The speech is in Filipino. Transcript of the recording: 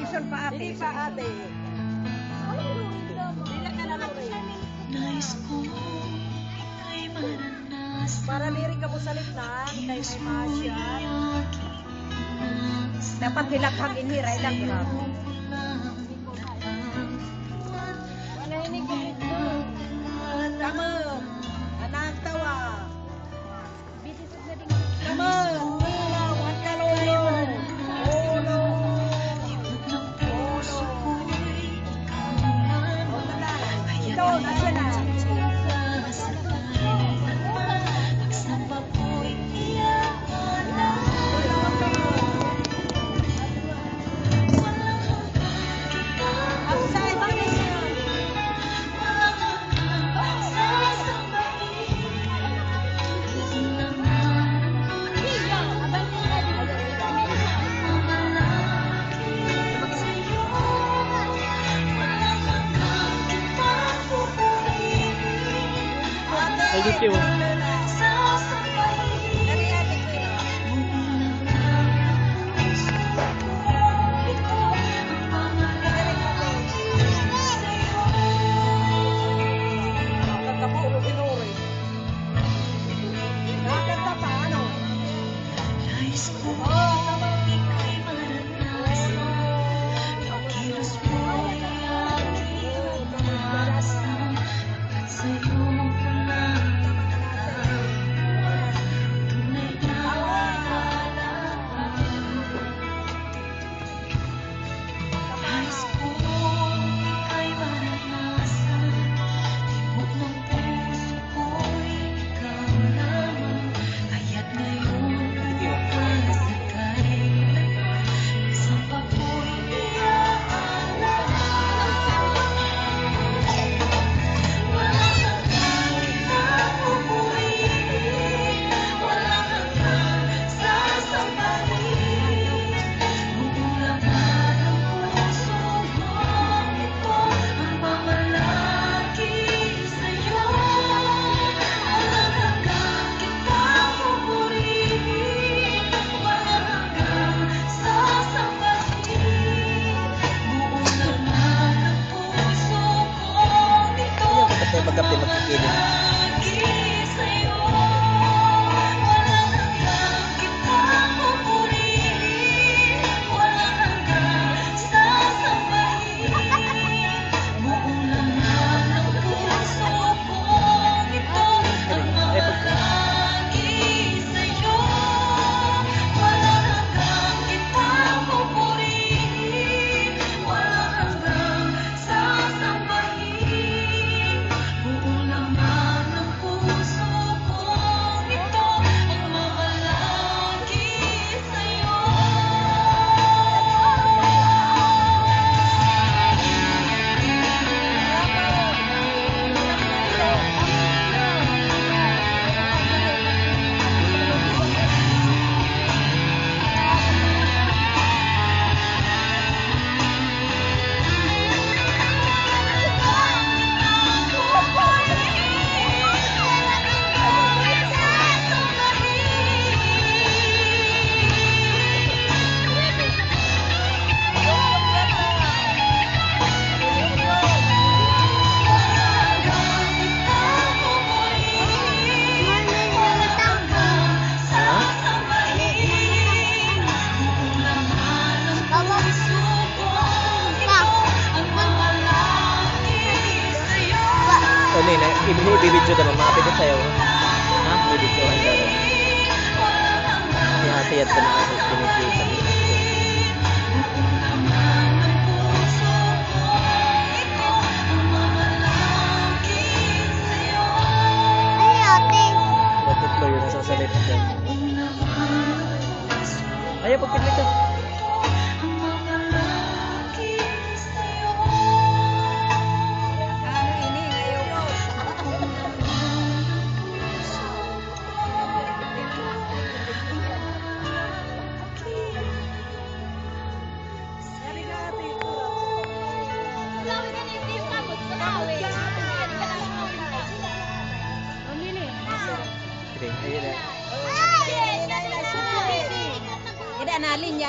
Graduation pa ate. Hindi pa ate. Dila ka na lang rin. Nais ko ika'y maranasan. Para diri ka mo salit na kay may masya. Dapat hilakhang iniray lang. Grabe. Wala ini ko dito. Tama. Anak tawa. Tama. Wan ka lolo. Lolo. Ito, nasa na. Ay, dito yun. Nais ko ika'y maranasan. Ang kilos mo'y aking maranasan. At sa'yo ko lang tunay na alaala. Nais ko ika'y maranasan. Tibok ng puso ko'y ikaw lamang. Kaya't ngayon Magkape magkikinig. Ano yun, ibibidyo naman, makapit sa'yo. Ha? Ibibidyo ang daro. Ihati-hat ka na kasi binibidyo sa dito. Matutlo yun, nasasalit dyan. Ayaw, pagpinlit ka. Tidak, nah linya.